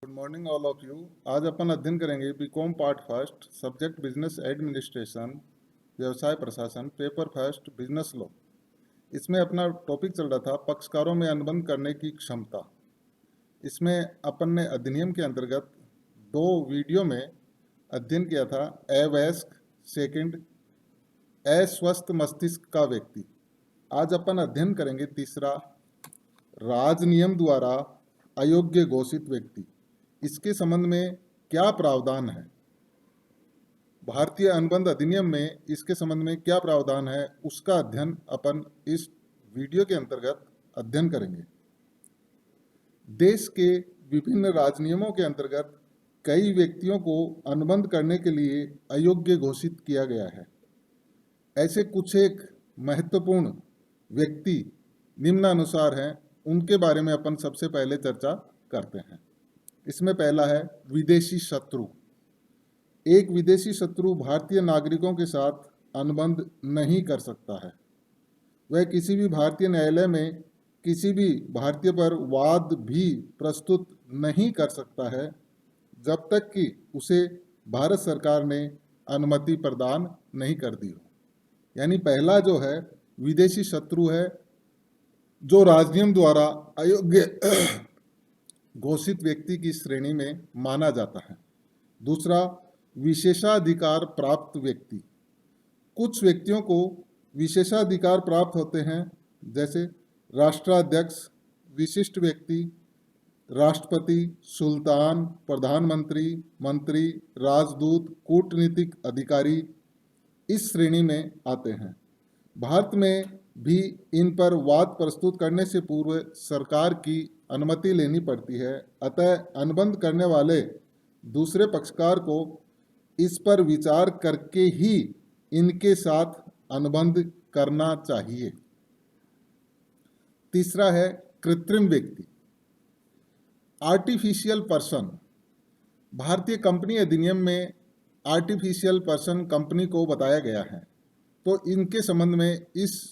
Good morning all of you. आज अपन अध्ययन करेंगे BCom part first, subject business administration, व्यवसाय प्रशासन, पेपर फर्स्ट, बिजनेस लॉ। इसमें अपना टॉपिक चल रहा था पक्षकारों में अनुबंध करने की क्षमता। इसमें अपन ने अधिनियम के अंतर्गत दो वीडियो में अध्ययन किया था। अवयस्क, सेकंड अस्वस्थ मस्तिष्क का व्यक्ति। आज अपन अध्ययन करेंगे तीसरा, राजनियम द्वारा अयोग्य घोषित व्यक्ति। इसके संबंध में क्या प्रावधान है, भारतीय अनुबंध अधिनियम में इसके संबंध में क्या प्रावधान है, उसका अध्ययन अपन इस वीडियो के अंतर्गत अध्ययन करेंगे। देश के विभिन्न राजनियमों के अंतर्गत कई व्यक्तियों को अनुबंध करने के लिए अयोग्य घोषित किया गया है। ऐसे कुछ एक महत्वपूर्ण व्यक्ति निम्नानुसार हैं, उनके बारे में अपन सबसे पहले चर्चा करते हैं। इसमें पहला है विदेशी शत्रु। एक विदेशी शत्रु भारतीय नागरिकों के साथ अनुबंध नहीं कर सकता है। वह किसी भी भारतीय न्यायालय में किसी भी भारतीय पर वाद भी प्रस्तुत नहीं कर सकता है जब तक कि उसे भारत सरकार ने अनुमति प्रदान नहीं कर दी हो। यानी पहला जो है विदेशी शत्रु है जो राजनियम द्वारा अयोग्य घोषित व्यक्ति की श्रेणी में माना जाता है। दूसरा, विशेषाधिकार प्राप्त व्यक्ति। कुछ व्यक्तियों को विशेषाधिकार प्राप्त होते हैं, जैसे राष्ट्राध्यक्ष, विशिष्ट व्यक्ति, राष्ट्रपति, सुल्तान, प्रधानमंत्री, मंत्री, राजदूत, कूटनीतिक अधिकारी इस श्रेणी में आते हैं। भारत में भी इन पर वाद प्रस्तुत करने से पूर्व सरकार की अनुमति लेनी पड़ती है। अतः अनुबंध करने वाले दूसरे पक्षकार को इस पर विचार करके ही इनके साथ अनुबंध करना चाहिए। तीसरा है कृत्रिम व्यक्ति, आर्टिफिशियल पर्सन। भारतीय कंपनी अधिनियम में आर्टिफिशियल पर्सन कंपनी को बताया गया है। तो इनके संबंध में इस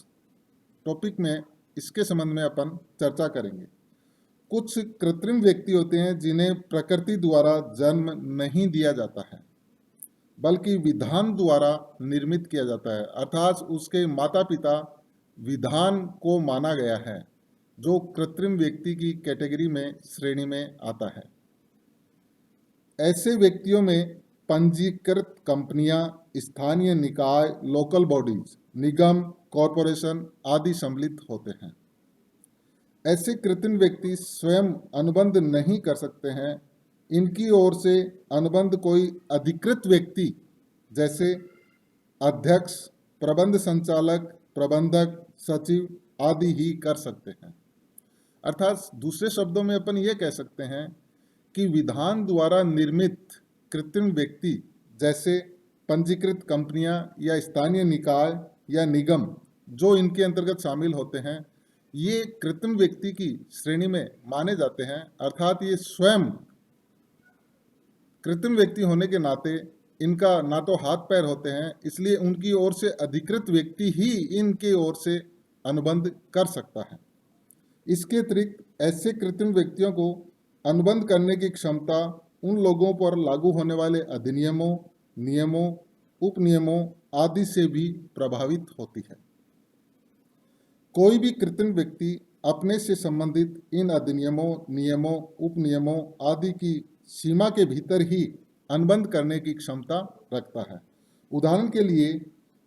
टॉपिक में इसके संबंध में अपन चर्चा करेंगे। कुछ कृत्रिम व्यक्ति होते हैं जिन्हें प्रकृति द्वारा जन्म नहीं दिया जाता है, बल्कि विधान द्वारा निर्मित किया जाता है, अर्थात उसके माता पिता विधान को माना गया है, जो कृत्रिम व्यक्ति की कैटेगरी में श्रेणी में आता है। ऐसे व्यक्तियों में पंजीकृत कंपनियां, स्थानीय निकाय, लोकल बॉडीज, निगम, कॉरपोरेशन आदि सम्मिलित होते हैं। ऐसे कृत्रिम व्यक्ति स्वयं अनुबंध नहीं कर सकते हैं। इनकी ओर से अनुबंध कोई अधिकृत व्यक्ति जैसे अध्यक्ष, प्रबंध संचालक, प्रबंधक, सचिव आदि ही कर सकते हैं। अर्थात दूसरे शब्दों में अपन ये कह सकते हैं कि विधान द्वारा निर्मित कृत्रिम व्यक्ति जैसे पंजीकृत कंपनियां या स्थानीय निकाय या निगम जो इनके अंतर्गत शामिल होते हैं, ये कृत्रिम व्यक्ति की श्रेणी में माने जाते हैं। अर्थात ये स्वयं कृत्रिम व्यक्ति होने के नाते इनका ना तो हाथ पैर होते हैं, इसलिए उनकी ओर से अधिकृत व्यक्ति ही इनके ओर से अनुबंध कर सकता है। इसके अतिरिक्त ऐसे कृत्रिम व्यक्तियों को अनुबंध करने की क्षमता उन लोगों पर लागू होने वाले अधिनियमों, नियमों, उपनियमों आदि से भी प्रभावित होती है। कोई भी कृत्रिम व्यक्ति अपने से संबंधित इन अधिनियमों, नियमों, उपनियमों आदि की सीमा के भीतर ही अनुबंध करने की क्षमता रखता है। उदाहरण के लिए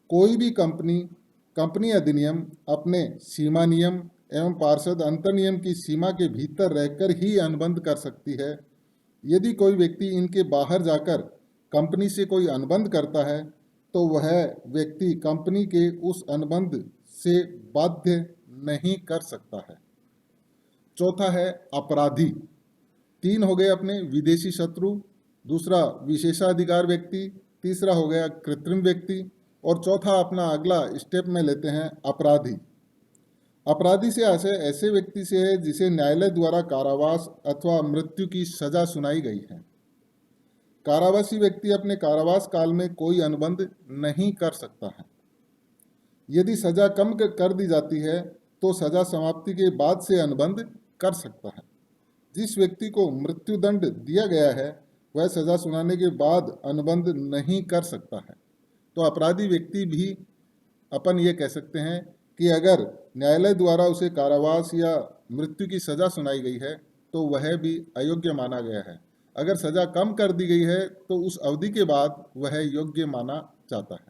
कोई भी कंपनी अधिनियम अपने सीमा नियम एवं पार्षद अंतर्नियम की सीमा के भीतर रहकर ही अनुबंध कर सकती है। यदि कोई व्यक्ति इनके बाहर जाकर कंपनी से कोई अनुबंध करता है तो वह व्यक्ति कंपनी के उस अनुबंध से बाध्य नहीं कर सकता है। चौथा है अपराधी। तीन हो गए अपने विदेशी शत्रु, दूसरा विशेषाधिकार व्यक्ति, तीसरा हो गया कृत्रिम व्यक्ति और चौथा अपना अगला स्टेप में लेते हैं अपराधी। अपराधी से ऐसे व्यक्ति से है जिसे न्यायालय द्वारा कारावास अथवा मृत्यु की सजा सुनाई गई है। कारावासी व्यक्ति अपने कारावास काल में कोई अनुबंध नहीं कर सकता है। यदि सजा कम कर दी जाती है तो सजा समाप्ति के बाद से अनुबंध कर सकता है। जिस व्यक्ति को मृत्युदंड दिया गया है वह सजा सुनाने के बाद अनुबंध नहीं कर सकता है। तो अपराधी व्यक्ति भी अपन ये कह सकते हैं कि अगर न्यायालय द्वारा उसे कारावास या मृत्यु की सजा सुनाई गई है तो वह भी अयोग्य माना गया है। अगर सजा कम कर दी गई है तो उस अवधि के बाद वह योग्य माना जाता है।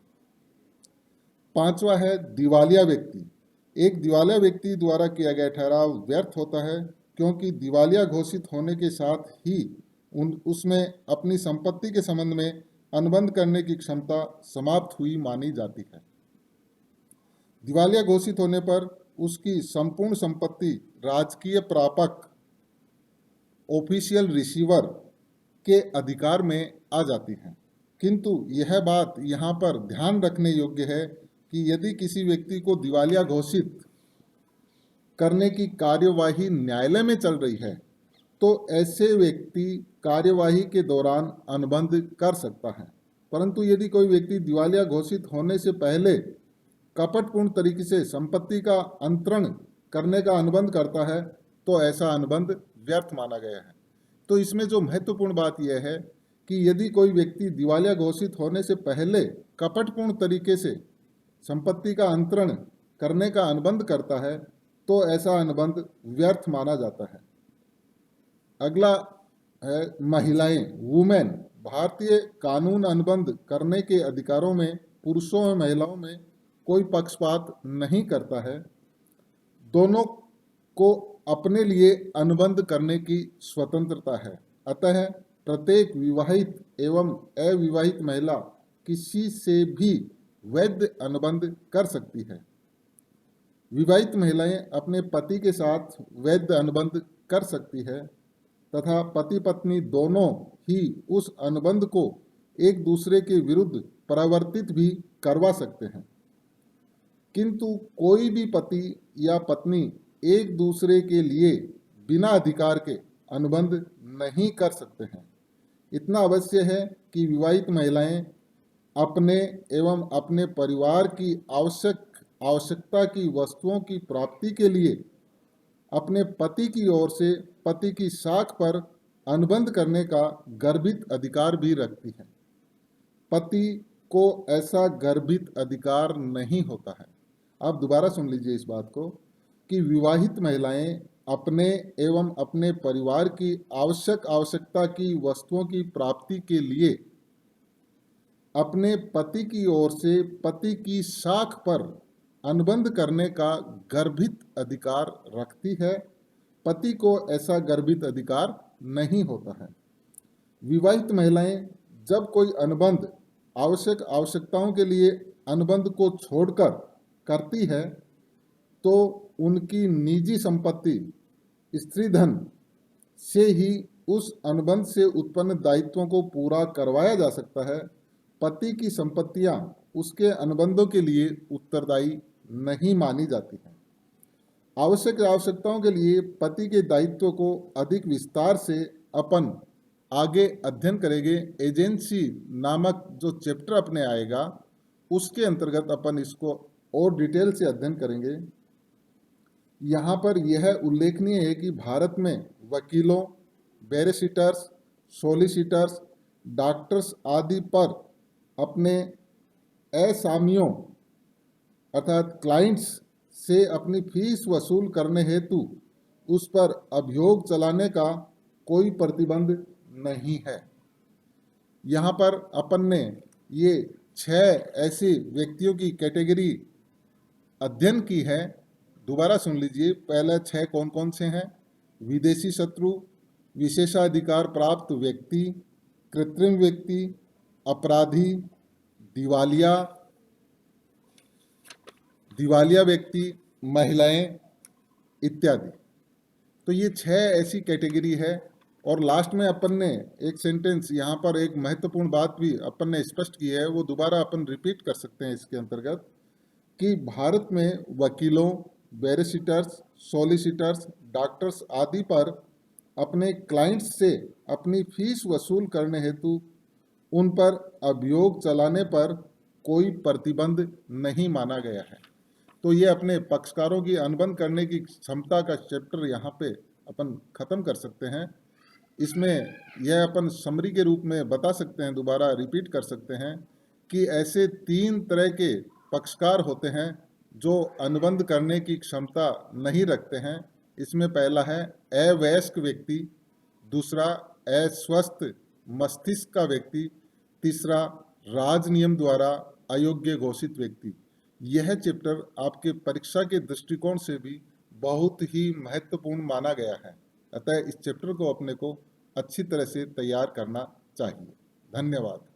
पांचवा है दिवालिया व्यक्ति। एक दिवालिया व्यक्ति द्वारा किया गया ठहराव व्यर्थ होता है क्योंकि दिवालिया घोषित होने के साथ ही उसमें अपनी संपत्ति के संबंध में अनुबंध करने की क्षमता समाप्त हुई मानी जाती है। दिवालिया घोषित होने पर उसकी संपूर्ण संपत्ति राजकीय प्रापक ऑफिशियल रिसीवर के अधिकार में आ जाती है। किंतु यह बात यहाँ पर ध्यान रखने योग्य है कि यदि किसी व्यक्ति को दिवालिया घोषित करने की कार्यवाही न्यायालय में चल रही है तो ऐसे व्यक्ति कार्यवाही के दौरान अनुबंध कर सकता है। परंतु यदि कोई व्यक्ति दिवालिया घोषित होने से पहले कपटपूर्ण तरीके से संपत्ति का अंतरण करने का अनुबंध करता है तो ऐसा अनुबंध व्यर्थ माना गया है। तो इसमें जो महत्वपूर्ण बात यह है कि यदि कोई व्यक्ति दिवालिया घोषित होने से पहले कपटपूर्ण तरीके से संपत्ति का अंतरण करने का अनुबंध करता है तो ऐसा अनुबंध व्यर्थ माना जाता है। अगला है महिलाएं, वुमेन। भारतीय कानून अनुबंध करने के अधिकारों में पुरुषों और महिलाओं में कोई पक्षपात नहीं करता है। दोनों को अपने लिए अनुबंध करने की स्वतंत्रता है। अतः प्रत्येक विवाहित एवं अविवाहित महिला किसी से भी वैध अनुबंध कर सकती है। विवाहित महिलाएं अपने पति के साथ वैध अनुबंध कर सकती है तथा पति पत्नी दोनों ही उस अनुबंध को एक दूसरे के विरुद्ध परिवर्तित भी करवा सकते हैं। किंतु कोई भी पति या पत्नी एक दूसरे के लिए बिना अधिकार के अनुबंध नहीं कर सकते हैं। इतना अवश्य है कि विवाहित महिलाएं अपने एवं अपने परिवार की आवश्यकता की वस्तुओं की प्राप्ति के लिए अपने पति की ओर से पति की साख पर अनुबंध करने का गर्भित अधिकार भी रखती हैं। पति को ऐसा गर्भित अधिकार नहीं होता है। आप दोबारा सुन लीजिए इस बात को कि विवाहित महिलाएं अपने एवं अपने परिवार की आवश्यकता की वस्तुओं की प्राप्ति के लिए अपने पति की ओर से पति की साख पर अनुबंध करने का गर्भित अधिकार रखती है। पति को ऐसा गर्भित अधिकार नहीं होता है। विवाहित महिलाएं जब कोई अनुबंध आवश्यकताओं के लिए अनुबंध को छोड़कर करती है तो उनकी निजी संपत्ति स्त्रीधन से ही उस अनुबंध से उत्पन्न दायित्वों को पूरा करवाया जा सकता है। पति की संपत्तियां उसके अनुबंधों के लिए उत्तरदायी नहीं मानी जाती हैं। आवश्यकताओं के लिए पति के दायित्व को अधिक विस्तार से अपन आगे अध्ययन करेंगे। एजेंसी नामक जो चैप्टर अपने आएगा उसके अंतर्गत अपन इसको और डिटेल से अध्ययन करेंगे। यहाँ पर यह उल्लेखनीय है कि भारत में वकीलों, बैरिस्टर्स, सॉलिसिटर्स, डॉक्टर्स आदि पर अपने असामियों अर्थात क्लाइंट्स से अपनी फीस वसूल करने हेतु उस पर अभियोग चलाने का कोई प्रतिबंध नहीं है। यहाँ पर अपन ने ये 6 ऐसी व्यक्तियों की कैटेगरी अध्ययन की है। दोबारा सुन लीजिए। पहले 6 कौन कौन से हैं? विदेशी शत्रु, विशेषाधिकार प्राप्त व्यक्ति, कृत्रिम व्यक्ति, अपराधी, दिवालिया व्यक्ति, महिलाएं इत्यादि। तो ये 6 ऐसी कैटेगरी है। और लास्ट में अपन ने एक सेंटेंस यहाँ पर एक महत्वपूर्ण बात भी अपन ने स्पष्ट की है, वो दोबारा अपन रिपीट कर सकते हैं इसके अंतर्गत कि भारत में वकीलों, बैरिस्टर्स, सॉलिसिटर्स, डॉक्टर्स आदि पर अपने क्लाइंट्स से अपनी फीस वसूल करने हेतु उन पर अभियोग चलाने पर कोई प्रतिबंध नहीं माना गया है। तो ये अपने पक्षकारों की अनुबंध करने की क्षमता का चैप्टर यहाँ पे अपन ख़त्म कर सकते हैं। इसमें यह अपन समरी के रूप में बता सकते हैं, दोबारा रिपीट कर सकते हैं कि ऐसे 3 तरह के पक्षकार होते हैं जो अनुबंध करने की क्षमता नहीं रखते हैं। इसमें पहला है अवयस्क व्यक्ति, दूसरा अस्वस्थ मस्तिष्क का व्यक्ति, तीसरा राज नियम द्वारा अयोग्य घोषित व्यक्ति। यह चैप्टर आपके परीक्षा के दृष्टिकोण से भी बहुत ही महत्वपूर्ण माना गया है। अतः इस चैप्टर को अपने को अच्छी तरह से तैयार करना चाहिए। धन्यवाद।